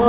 Ladies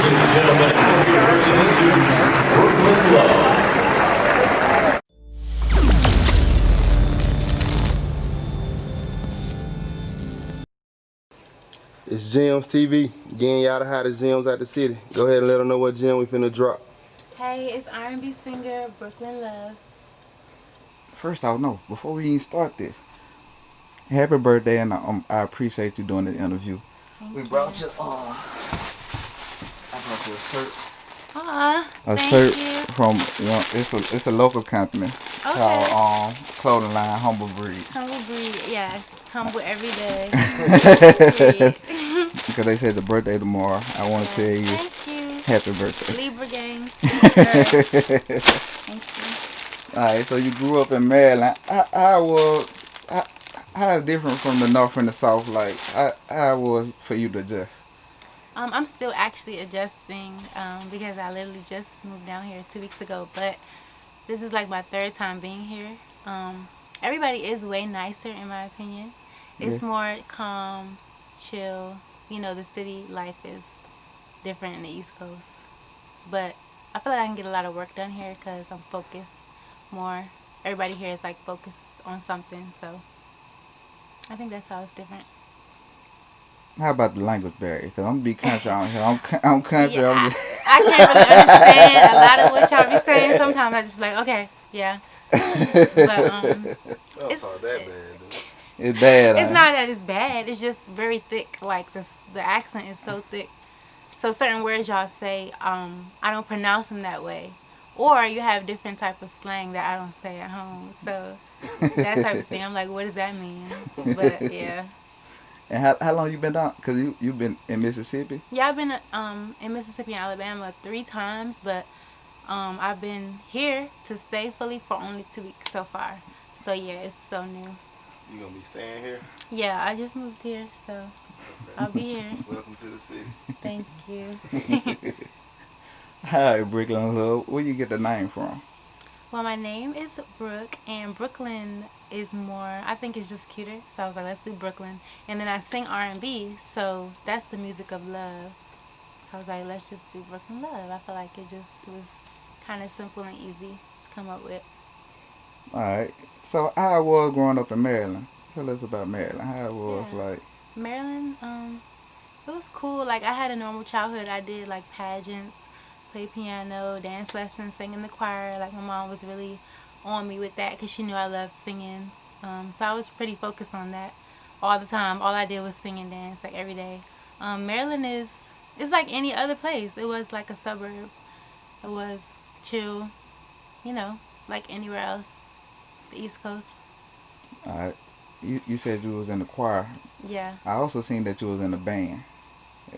and gentlemen, University student Brooklyn Love. It's G3MS TV, getting y'all the hottest gems out the city. Go ahead and let them know what gem we finna drop. Hey, it's R&B singer Brooklyn Love. First off, no, before we even start this, happy birthday, and I appreciate you doing this interview. Thank we you. brought you, I brought you a shirt. Thank shirt you. from, it's a local company called clothing line Humble Breed. Humble breed, yes. Humble every day. Because they said the birthday tomorrow. I want to tell you, Thank you. happy birthday. Libra gang. Thank you. Alright, so you grew up in Maryland. How is different from the north and the south? Like, how was for you to adjust? I'm still actually adjusting because I literally just moved down here 2 weeks ago. But this is like my third time being here. Everybody is way nicer in my opinion. It's more calm, chill. You know, the city life is different in the East Coast. But I feel like I can get a lot of work done here because I'm focused more. Everybody here is like focused on something. So I think that's how it's different. How about the language barrier? Because I'm be country out here. I'm country. Yeah, I can't really understand a lot of what y'all be saying. Sometimes I just be like, okay, yeah. But It's not that bad, dude. It's bad. It's not that it's bad. It's just very thick. Like the accent is so thick. So certain words y'all say, I don't pronounce them that way. Or you have different type of slang that I don't say at home. So that type of thing. I'm like, what does that mean? But yeah. And how long you been down? Because you've been in Mississippi? Yeah, I've been in Mississippi and Alabama 3 times, but I've been here to stay fully for only 2 weeks so far. So yeah, it's so new. You gonna be staying here? Yeah, I just moved here, so I'll be here. Welcome to the city. Thank you. Hi, Brooklyn Love. Where you get the name from? Well, my name is Brooke, and Brooklyn is more, I think it's just cuter. So I was like, let's do Brooklyn. And then I sing R&B, so that's the music of love. So I was like, let's just do Brooklyn Love. I feel like it just was kind of simple and easy to come up with. Alright. So how it was growing up in Maryland? Tell us about Maryland. How it was like. Maryland, it was cool. Like, I had a normal childhood. I did like pageants, played piano, dance lessons, sang in the choir. Like, my mom was really on me with that because she knew I loved singing. So I was pretty focused on that all the time. All I did was sing and dance like every day. Maryland it's like any other place. It was like a suburb. It was chill, you know, like anywhere else. The East Coast. Alright. You said you was in the choir. Yeah. I also seen that you was in a band.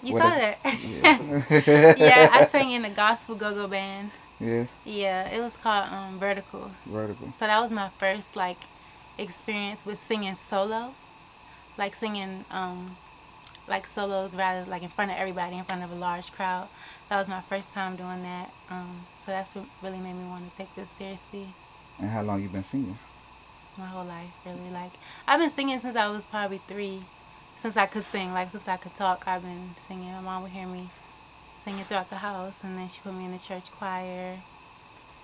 You saw that? Yeah. Yeah, I sang in the gospel go-go band. Yeah. Yeah, it was called Vertical. Vertical. So that was my first like experience with singing solo, like singing like solos rather like in front of everybody, in front of a large crowd. That was my first time doing that. So that's what really made me want to take this seriously. And how long you been singing? My whole life, really. Like, I've been singing since I was probably 3. Since I could sing, like since I could talk, I've been singing. My mom would hear me singing throughout the house, and then she put me in the church choir.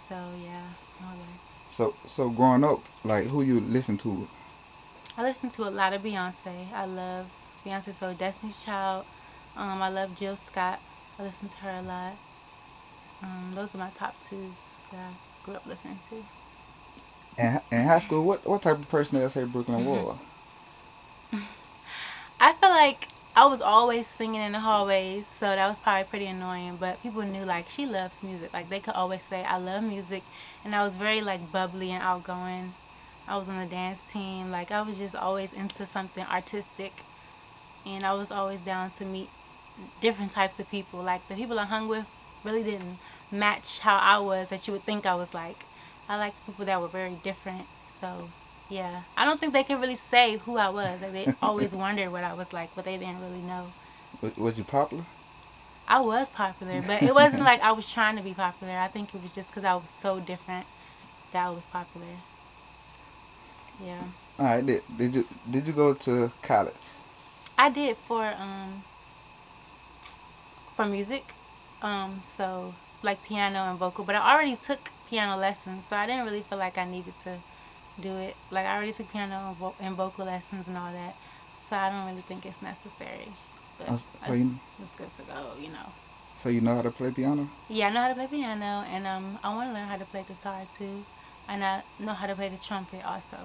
So yeah, my whole life. So growing up, like who you listen to? I listen to a lot of Beyonce. I love Beyonce. So Destiny's Child. I love Jill Scott. I listen to her a lot. Those are my top 2s that I grew up listening to. And in high school, what type of person did I say Brooklyn was? I feel like I was always singing in the hallways, so that was probably pretty annoying. But people knew like she loves music. Like they could always say I love music, and I was very like bubbly and outgoing. I was on the dance team. Like I was just always into something artistic, and I was always down to meet different types of people. Like the people I hung with really didn't match how I was that you would think I was like. I liked people that were very different, so Yeah, I don't think they can really say who I was. Like, they always wondered what I was like, but they didn't really know. Was you popular? I was popular, but it wasn't like I was trying to be popular. I think it was just because I was so different that I was popular. Yeah, All right. Did you go to college? I did for music, so like piano and vocal. But I already took piano lessons, so I didn't really feel like I needed to do it. Like I already took piano and vocal lessons and all that, so I don't really think it's necessary. But Oh, so you it's good to go, you know. so you know how to play piano? Yeah, I know how to play piano, and I want to learn how to play guitar too, and I know how to play the trumpet also.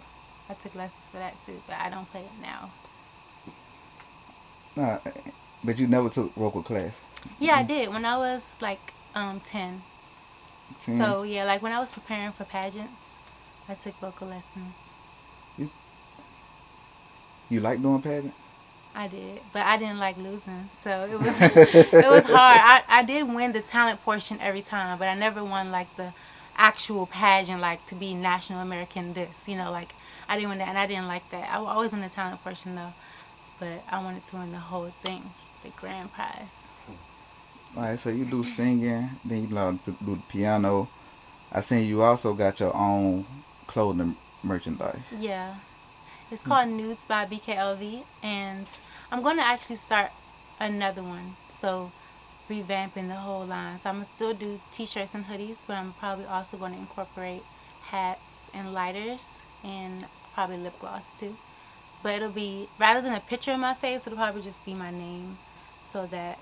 I took lessons for that too, but I don't play it now. Uh, but you never took vocal class. Yeah, I did when I was like 10. 10? So yeah, like when I was preparing for pageants, I took vocal lessons. You like doing pageant? I did, but I didn't like losing, so it was it was hard. I did win the talent portion every time, but I never won like the actual pageant, like to be National American this, you know, like I didn't win that, and I didn't like that. I always win the talent portion though, but I wanted to win the whole thing, the grand prize. All right. So you do singing, then you learn to do the piano. I seen you also got your own clothing merchandise. Yeah, it's called Nudes by BKLV, and I'm going to actually start another one. So revamping the whole line. So I'm gonna still do t-shirts and hoodies, but I'm probably also going to incorporate hats and lighters and probably lip gloss too. But it'll be, rather than a picture of my face, it'll probably just be my name, so that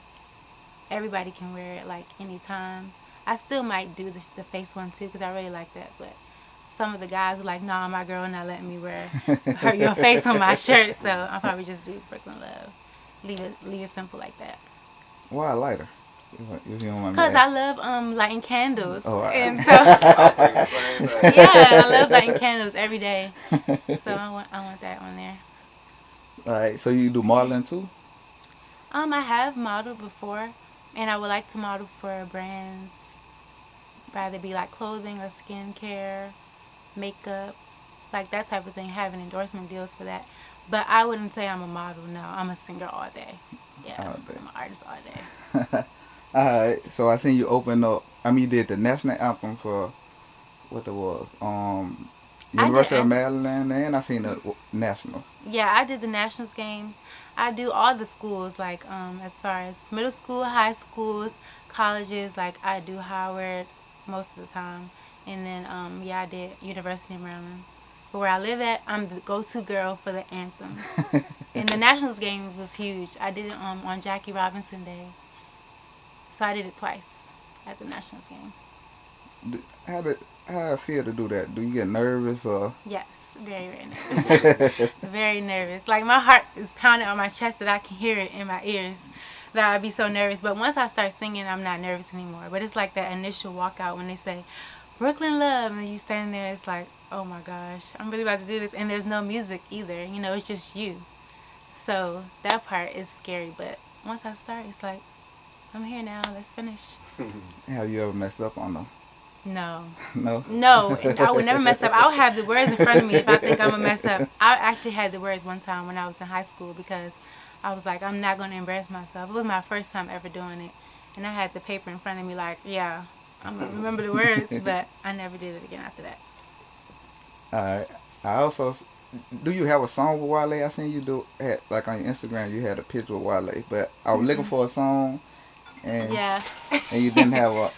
everybody can wear it like anytime. I still might do the face one too because I really like that, but some of the guys are like, nah, my girl not letting me wear your face on my shirt, so I'll probably just do Brooklyn Love. Leave it simple like that. Why a lighter? If you don't mind me Because I asking. love lighting candles. Oh, all right. And so, yeah, I love lighting candles every day. So I want that on there. All right. So you do modeling too? I have modeled before, and I would like to model for brands, rather be like clothing or skincare, makeup, like that type of thing, having endorsement deals for that. But I wouldn't say I'm a model, no. I'm a singer all day. Yeah, All day. I'm an artist all day. Alright, so I seen you open up. I mean, you did the National Anthem for what it was, University of Maryland, and I seen the Nationals. Yeah, I did the Nationals game. I do all the schools, like as far as middle school, high schools, colleges. Like I do Howard most of the time, and then yeah, I did University of Maryland. But where I live at, I'm the go-to girl for the anthems. And the Nationals games was huge. I did it on Jackie Robinson Day. So I did it twice at the Nationals game. How it feel to do that? Do you get nervous or? Yes, very, very nervous. Very nervous. Like my heart is pounding on my chest that I can hear it in my ears. That I'd be so nervous. But once I start singing, I'm not nervous anymore. But it's like that initial walkout when they say, Brooklyn Love, and then you standing there, it's like, oh my gosh, I'm really about to do this. And there's no music either. You know, it's just you. So that part is scary. But once I start, it's like, I'm here now. Let's finish. Have you ever messed up on them? No. No? No, and I would never mess up. I'll have the words in front of me if I think I'm going to mess up. I actually had the words one time when I was in high school because I was like, I'm not going to embarrass myself. It was my first time ever doing it. And I had the paper in front of me like, yeah, I'm going to remember the words, but I never did it again after that. Alright. I also, do you have a song with Wale? I seen you like on your Instagram, you had a picture with Wale, but I was looking for a song, and Yeah. and you didn't have a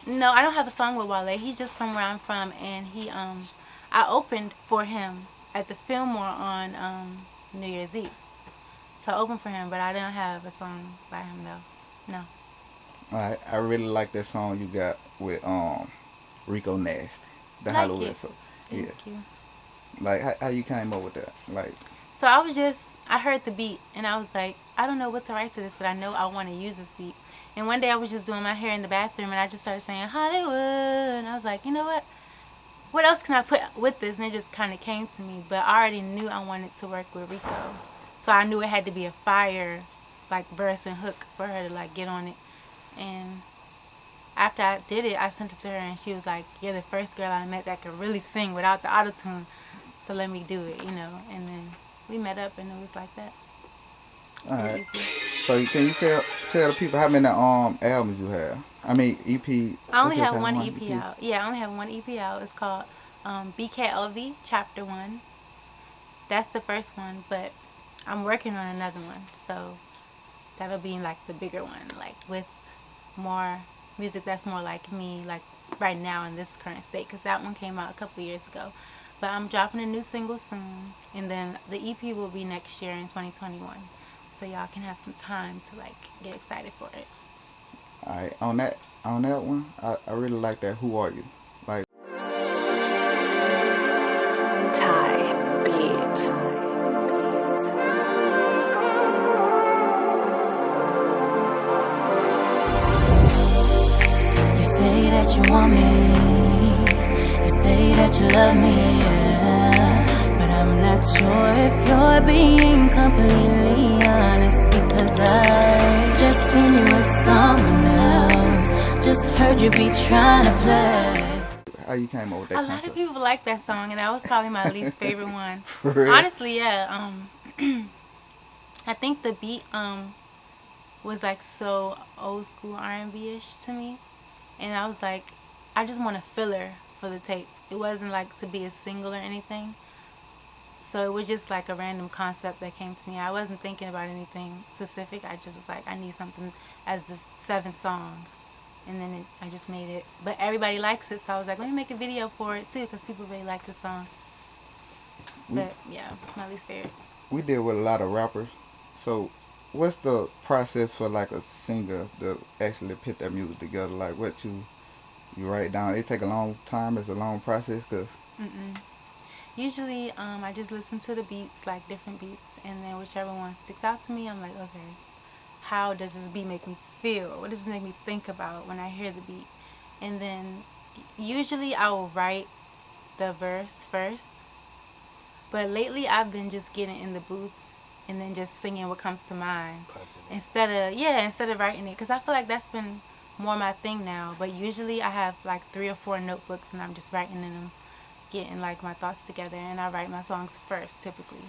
No, I don't have a song with Wale. He's just from where I'm from, and I opened for him at the Fillmore on New Year's Eve. So I opened for him, but I didn't have a song by him though. No. Alright, I really like that song you got with Rico Nasty, the Like Hollywood it. song. Thank Yeah. you. Like how you came up with that? Like, So I heard the beat, and I was like, I don't know what to write to this, but I know I want to use this beat. And one day I was just doing my hair in the bathroom, and I just started saying Hollywood, and I was like, you know what? What else can I put with this? And it just kind of came to me, but I already knew I wanted to work with Rico. So I knew it had to be a fire, like, verse and hook for her to, like, get on it. And after I did it, I sent it to her, and she was like, you're the first girl I met that could really sing without the auto-tune. so let me do it, you know. And then we met up, and it was like that. All right. Easy. So can you tell the people how many albums you have? I mean EP. I only what's your have one kind of EP out. Yeah, I only have one EP out. It's called BKLV Chapter 1. That's the first one, but I'm working on another one. So that'll be like the bigger one, like with more music that's more like me, like right now in this current state, because that one came out a couple years ago. But I'm dropping a new single soon, and then the EP will be next year in 2021. So y'all can have some time to like get excited for it. All right. On that one, I really like that. Who Are You? Like. Thai beats. You say that you want me, you say that you love me, yeah. But I'm not sure if you're being completely honest, because I just seen you with someone else, just heard you be trying to flex. How you came up with that A lot concept? of people like that song, and that was probably my least favorite one. For real? Honestly, yeah. I think the beat was like so old school R&B-ish to me, and I was like, I just want a filler for the tape. It wasn't like to be a single or anything. So it was just like a random concept that came to me. I wasn't thinking about anything specific. I just was like, I need something as the 7th song. And then I just made it. But everybody likes it, so I was like, let me make a video for it too, because people really like the song. But yeah, my least favorite. We deal with a lot of rappers. So what's the process for like a singer to actually put their music together? Like what you write down? It take a long time. It's a long process, cause. Usually, I just listen to the beats, like different beats, and then whichever one sticks out to me, I'm like, okay, how does this beat make me feel? What does it make me think about when I hear the beat? And then usually I will write the verse first, but lately I've been just getting in the booth and then just singing what comes to mind instead of writing it, because I feel like that's been more my thing now. But usually I have like 3 or 4 notebooks, and I'm just writing in them, getting like my thoughts together, and I write my songs first typically.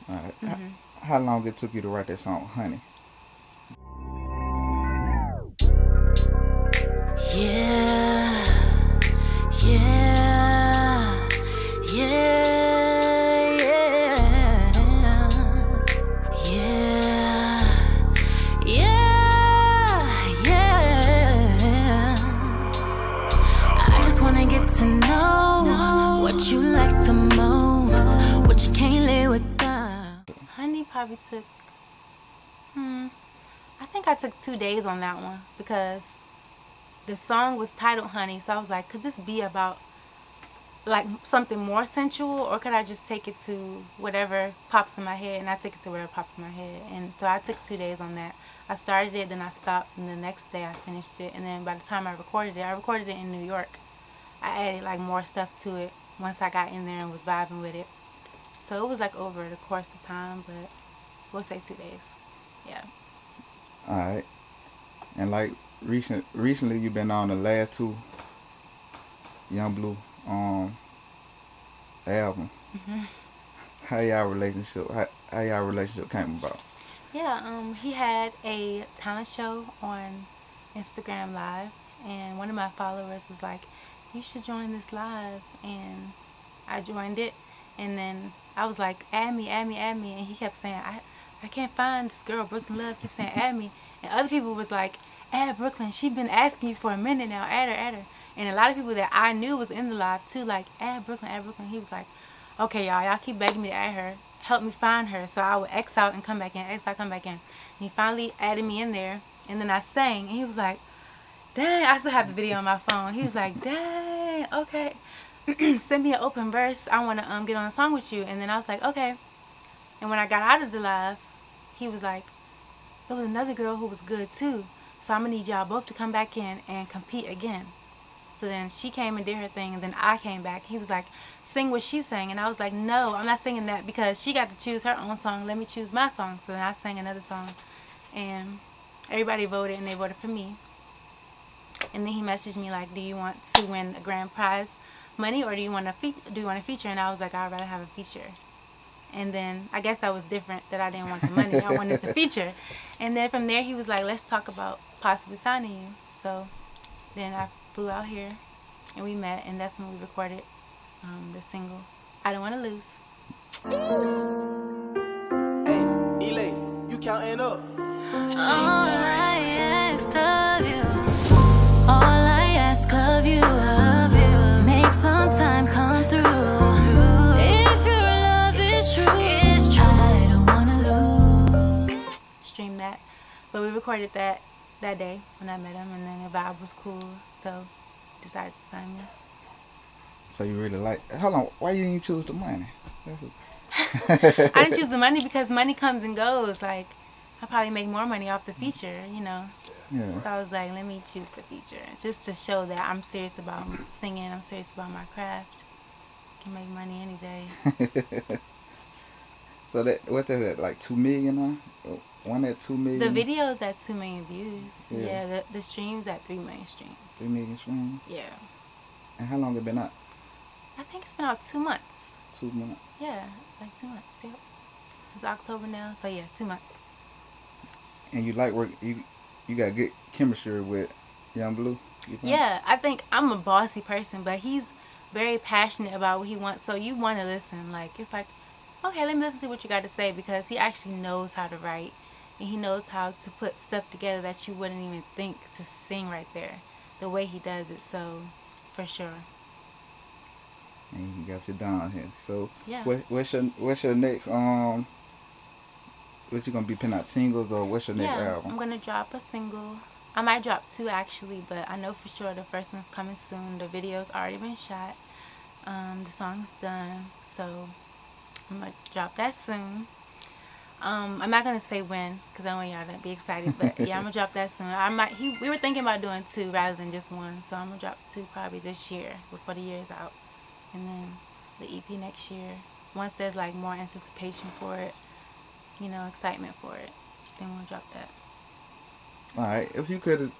All right. How long it took you to write that song, Honey? Yeah, yeah, yeah, yeah, yeah, yeah. I just wanna get to know what you like the most, what you can't live without. Honey probably took, I think I took 2 days on that one, because the song was titled Honey, so I was like, could this be about like something more sensual, or could I just take it to whatever pops in my head? And I took it to whatever pops in my head, and so I took 2 days on that. I started it, then I stopped, and the next day I finished it, and then by the time I recorded it in New York. I added like more stuff to it once I got in there and was vibing with it. So it was like over the course of time, but we'll say 2 days. Yeah. All right. And like recently you've been on the last 2 Young Blue album. How y'all relationship came about? Yeah, he had a talent show on Instagram Live, and one of my followers was like, you should join this live, and I joined it, and then I was like, add me, and he kept saying, I can't find this girl, Brooklyn Love, keeps saying add me, and other people was like, add Brooklyn, she been asking you for a minute now, add her, and a lot of people that I knew was in the live too, like, add Brooklyn, he was like, okay y'all keep begging me to add her, help me find her. So I would X out and come back in, X out, come back in, and he finally added me in there, and then I sang, and he was like, dang, I still have the video on my phone, he was like, dang, okay, send me an open verse, I want to get on a song with you. And then I was like, okay. And when I got out of the live, he was like, there was another girl who was good too, so I'm gonna need y'all both to come back in and compete again. So then she came and did her thing, and then I came back. He was like, sing what she sang, and I was like, no, I'm not singing that, because she got to choose her own song, let me choose my song. So then I sang another song, and everybody voted, and they voted for me. And then he messaged me like, do you want to win a grand prize money or do you want a feature? And I was like, I'd rather have a feature. And then I guess that was different, that I didn't want the money. I wanted the feature. And then from there he was like, let's talk about possibly signing you. So then I flew out here and we met, and that's when we recorded the single, I Don't Want to Lose. Hey, Elay, you counting up? All I ask of you, all I ask of you, make some time come through. If your love is true, I don't wanna lose. Stream that. But we recorded that day when I met him, and then the vibe was cool, so decided to sign me. So you really like? Hold on, why you didn't choose the money? I didn't choose the money because money comes and goes. Like, I probably make more money off the feature, you know. Yeah. So I was like, let me choose the feature, just to show that I'm serious about singing. I'm serious about my craft. I can make money any day. So that, what is that, like 2 million now? One at 2 million? The video is at 2 million views. Yeah. Yeah, the streams at 3 million streams. 3 million streams? Yeah. And how long it been out? I think it's been out 2 months. 2 months. Yeah, like 2 months. Yep. It's October now, so yeah, 2 months. And you like work? You got good chemistry with Young Bleu? Yeah, I think I'm a bossy person, but he's very passionate about what he wants. So you want to listen. Like, it's like, okay, let me listen to what you got to say, because he actually knows how to write, and he knows how to put stuff together that you wouldn't even think to sing right there, the way he does it. So, for sure. And you got your down here. So Yeah. what's your next what you gonna be putting out, singles, or what's your next album? I'm gonna drop a single. I might drop 2 actually, but I know for sure the first one's coming soon. The video's already been shot. The song's done, so I'm gonna drop that soon. I'm not gonna say when, because I want y'all to be excited, but yeah, I'm gonna drop that soon. We were thinking about doing 2 rather than just 1, so I'm gonna drop 2 probably this year before the year's out, and then the EP next year. Once there's like more anticipation for it, you know, excitement for it, then we'll drop that. Alright, if you could,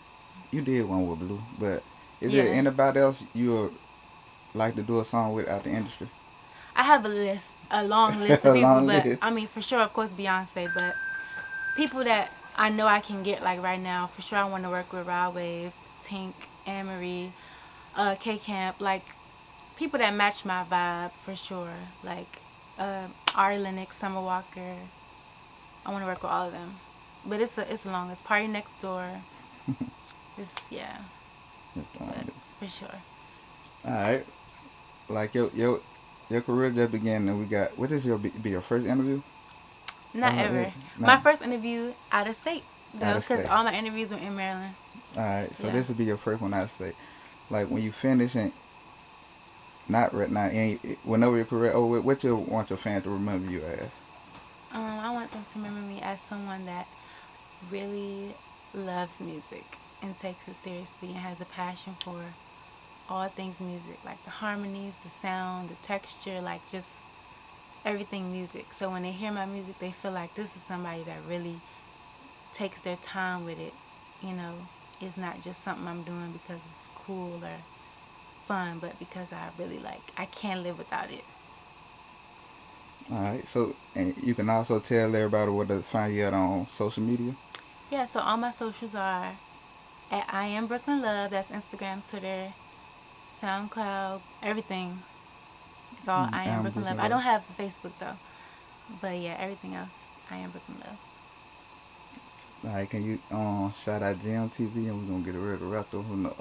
you did one with Bleu, but is Yeah. there anybody else you would like to do a song with out the industry? I have a long list of A people, long but list. I mean, for sure, of course, Beyonce, but people that I know I can get, like right now, for sure I want to work with Rod Wave, Tink, Anne-Marie, K-Camp, like people that match my vibe, for sure, like Ari Lennox, Summer Walker. I want to work with all of them, but it's a long list. Party Next Door. It's, yeah, but for sure. Alright, like your career just began, and we got, what is be your first interview? Not Oh, ever. yeah. My No. first interview out of state, though, Out of because state. all my interviews were in Maryland. Alright, so Yeah. this would be your first one out of state. Like when you finish, and not right now, and whenever your career over, what you want your fans to remember you as? I want them to remember me as someone that really loves music and takes it seriously and has a passion for all things music, like the harmonies, the sound, the texture, like just everything music. So when they hear my music, they feel like this is somebody that really takes their time with it. You know, it's not just something I'm doing because it's cool or fun, but because I really I can't live without it. Alright, so, and you can also tell everybody where to find you at on social media? Yeah, so all my socials are at I Am Brooklyn Love. That's Instagram, Twitter, SoundCloud, everything. It's all I Am Brooklyn Love. I don't have Facebook though, but yeah, everything else I Am Brooklyn Love. Alright, can you shout out GM TV, and we're gonna get ready to wrap up. Who knows?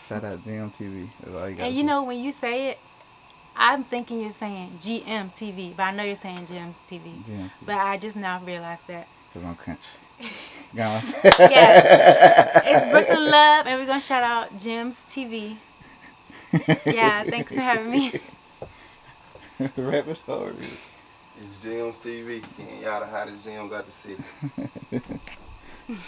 Shout out GM TV. That's all you got. And you know, when you say it, I'm thinking you're saying GM TV, but I know you're saying Jim's TV. GM TV. But I just now realized that. Cause I'm country. Go on. Yeah, it's Brooklyn Love, and we're gonna shout out Jim's TV. Yeah, thanks for having me. Rap it over. It's Jim's TV, getting y'all the hottest gems out the city.